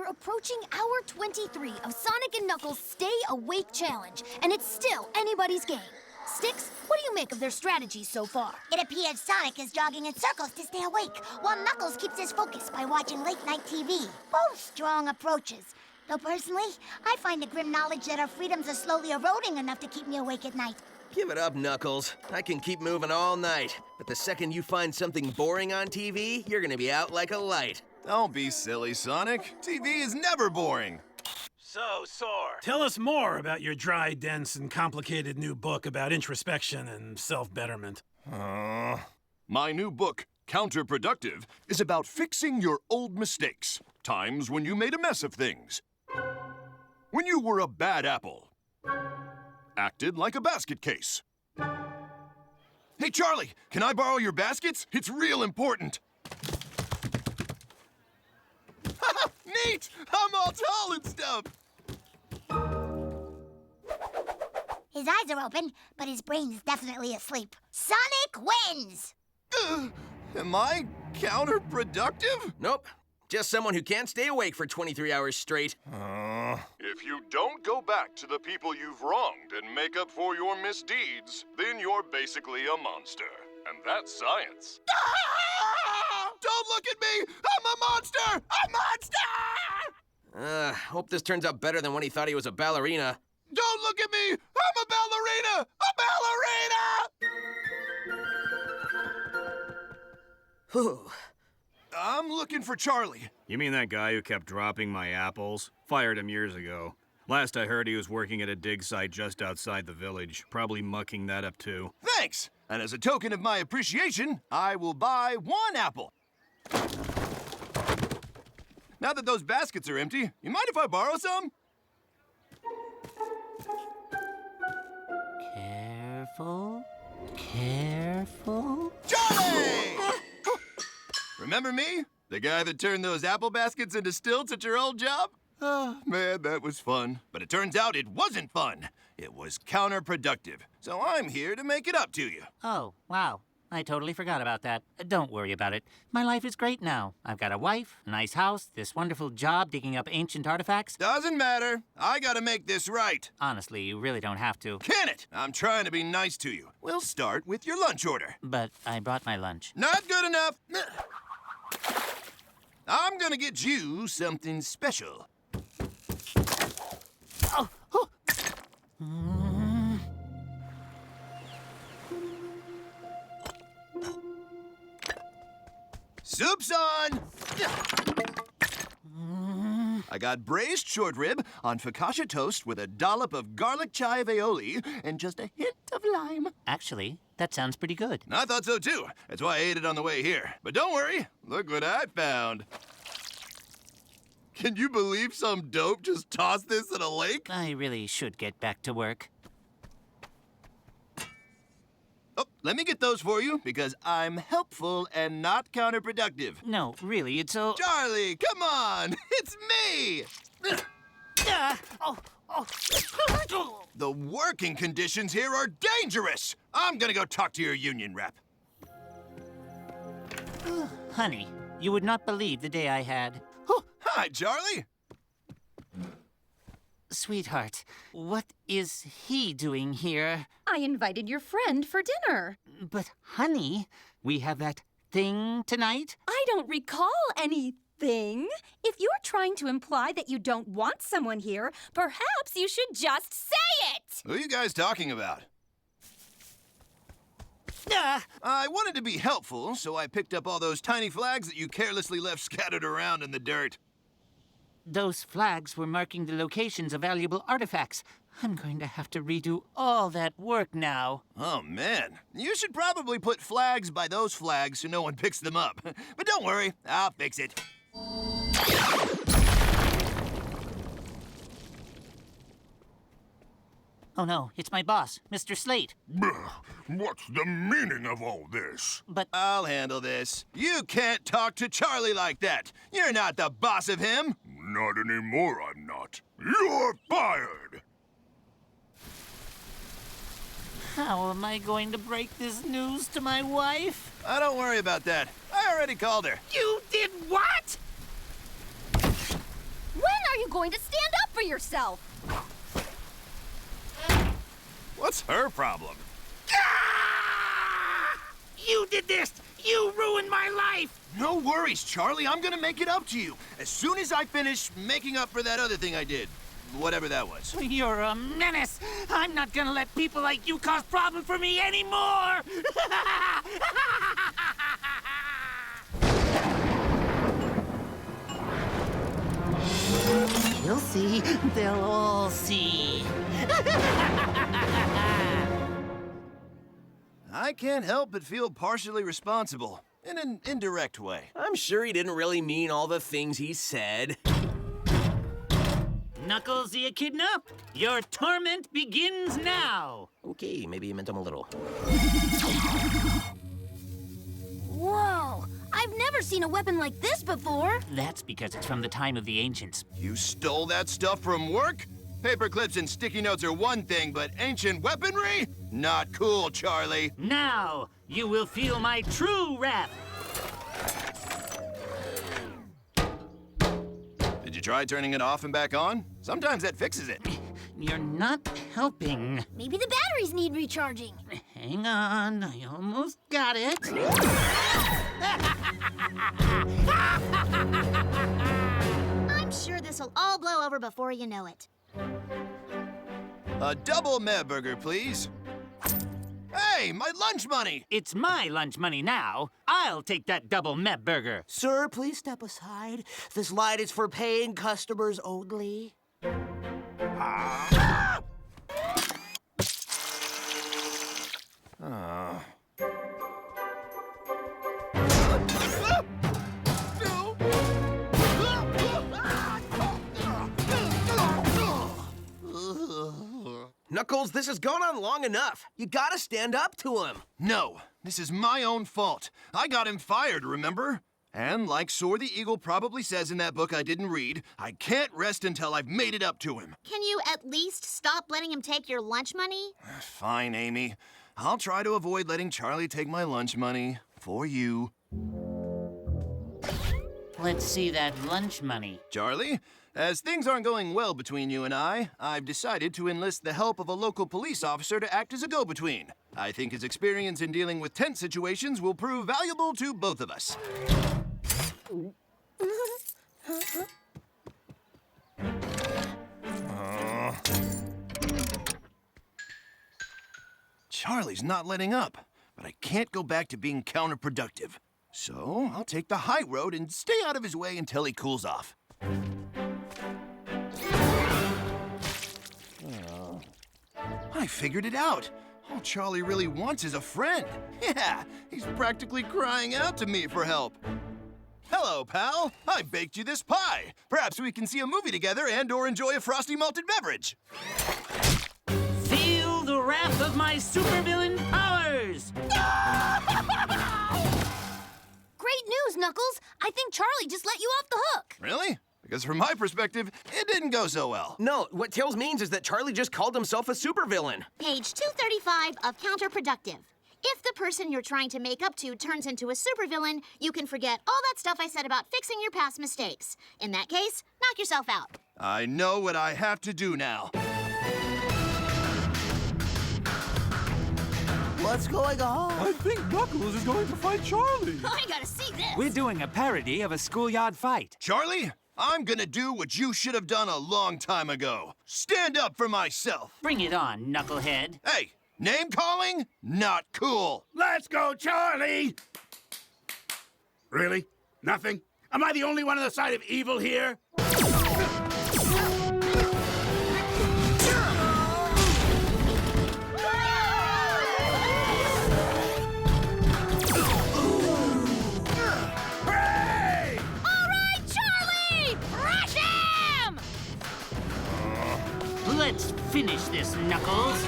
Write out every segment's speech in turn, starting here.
We're approaching hour 23 of Sonic and Knuckles' Stay Awake Challenge, and it's still anybody's game. Sticks, what do you make of their strategies so far? It appears Sonic is jogging in circles to stay awake, while Knuckles keeps his focus by watching late-night TV. Both strong approaches. Though personally, I find the grim knowledge that our freedoms are slowly eroding enough to keep me awake at night. Give it up, Knuckles. I can keep moving all night. But the second you find something boring on TV, you're gonna be out like a light. Don't be silly, Sonic. TV is never boring. So, Sore. Tell us more about your dry, dense, and complicated new book about introspection and self-betterment. My new book, Counterproductive, is about fixing your old mistakes. Times when you made a mess of things. When you were a bad apple. Acted like a basket case. Hey, Charlie, can I borrow your baskets? It's real important. Neat! I'm all tall and stuff. His eyes are open, but his brain's definitely asleep. Sonic wins! Am I counterproductive? Nope. Just someone who can't stay awake for 23 hours straight. If you don't go back to the people you've wronged and make up for your misdeeds, then you're basically a monster. And that's science. Don't look at me! I'm a monster! A monster! Hope this turns out better than when he thought he was a ballerina. Don't look at me! I'm a ballerina! A ballerina! Whew. I'm looking for Charlie. You mean that guy who kept dropping my apples? Fired him years ago. Last I heard, he was working at a dig site just outside the village, probably mucking that up too. Thanks! And as a token of my appreciation, I will buy 1 apple. Now that those baskets are empty, you mind if I borrow some? Careful. Careful. Charlie! Remember me? The guy that turned those apple baskets into stilts at your old job? Oh, man, that was fun. But it turns out it wasn't fun. It was counterproductive. So I'm here to make it up to you. Oh, wow. I totally forgot about that. Don't worry about it. My life is great now. I've got a wife, a nice house, this wonderful job digging up ancient artifacts. Doesn't matter. I gotta make this right. Honestly, you really don't have to. Can it? I'm trying to be nice to you. We'll start with your lunch order. But I brought my lunch. Not good enough. I'm gonna get you something special. Soup's on! I got braised short rib on focaccia toast with a dollop of garlic chive aioli and just a hint of lime. Actually, that sounds pretty good. I thought so too. That's why I ate it on the way here. But don't worry, look what I found. Can you believe some dope just tossed this in a lake? I really should get back to work. Oh, let me get those for you because I'm helpful and not counterproductive. No, really, it's so... Charlie, come on! It's me! The working conditions here are dangerous! I'm gonna go talk to your union rep. Honey, you would not believe the day I had. Oh, hi, Charlie! Sweetheart, what is he doing here? I invited your friend for dinner. But, honey, we have that thing tonight? I don't recall anything. If you're trying to imply that you don't want someone here, perhaps you should just say it! Who are you guys talking about? I wanted to be helpful, so I picked up all those tiny flags that you carelessly left scattered around in the dirt. Those flags were marking the locations of valuable artifacts. I'm going to have to redo all that work now. Oh, man. You should probably put flags by those flags so no one picks them up. But don't worry, I'll fix it. Oh no, it's my boss, Mr. Slate. What's the meaning of all this? But I'll handle this. You can't talk to Charlie like that. You're not the boss of him. Not anymore, I'm not. You're fired! how am I going to break this news to my wife? Don't worry about that. I already called her. You did what? are you going to stand up for yourself? What's her problem? You did this! You ruined my life! No worries, Charlie. I'm gonna make it up to you as soon as I finish making up for that other thing I did. Whatever that was. You're a menace! I'm not gonna let people like you cause problems for me anymore! You'll see. They'll all see. I can't help but feel partially responsible in an indirect way. I'm sure he didn't really mean all the things he said. Knuckles the Echidna, your torment begins now! Okay, maybe he meant him a little. Whoa! I've never seen a weapon like this before. That's because it's from the time of the ancients. You stole that stuff from work? Paper clips and sticky notes are one thing, but ancient weaponry? Not cool, Charlie. Now, you will feel my true wrath. Did you try turning it off and back on? Sometimes that fixes it. You're not helping. Maybe the batteries need recharging. Hang on, I almost got it. I'm sure this'll all blow over before you know it. A double meh burger, please. Hey, my lunch money! It's my lunch money now. I'll take that double Meb burger. Sir, please step aside. This line is for paying customers only. Knuckles, this has gone on long enough. You gotta stand up to him. No, this is my own fault. I got him fired, remember? And like Soar the Eagle probably says in that book I didn't read, I can't rest until I've made it up to him. Can you at least stop letting him take your lunch money? Fine, Amy. I'll try to avoid letting Charlie take my lunch money. For you. Let's see that lunch money. Charlie, as things aren't going well between you and I've decided to enlist the help of a local police officer to act as a go-between. I think his experience in dealing with tense situations will prove valuable to both of us. Charlie's not letting up, but I can't go back to being counterproductive. So I'll take the high road and stay out of his way until he cools off. I figured it out. All Charlie really wants is a friend. Yeah, he's practically crying out to me for help. Hello, pal. I baked you this pie. Perhaps we can see a movie together and/or enjoy a frosty malted beverage. Feel the wrath of my supervillain powers! Great news, Knuckles. I think Charlie just let you off the hook. Really? Because from my perspective, it didn't go so well. No, what Tails means is that Charlie just called himself a supervillain. Page 235 of Counterproductive. If the person you're trying to make up to turns into a supervillain, you can forget all that stuff I said about fixing your past mistakes. In that case, knock yourself out. I know what I have to do now. What's going on? I think Knuckles is going to fight Charlie. I gotta see this. We're doing a parody of a schoolyard fight. Charlie, I'm gonna do what you should have done a long time ago. Stand up for myself. Bring it on, knucklehead. Hey, name calling? Not cool. Let's go, Charlie! Really? Nothing? Am I the only one on the side of evil here? Let's finish this, Knuckles.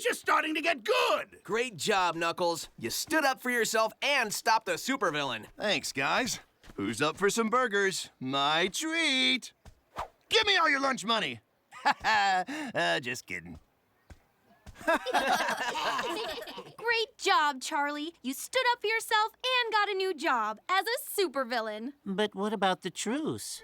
just starting to get good. Great job, Knuckles. You stood up for yourself and stopped the supervillain. Thanks, guys. Who's up for some burgers? My treat. Give me all your lunch money. Just kidding. Great job, Charlie. You stood up for yourself and got a new job as a supervillain. But what about the truce?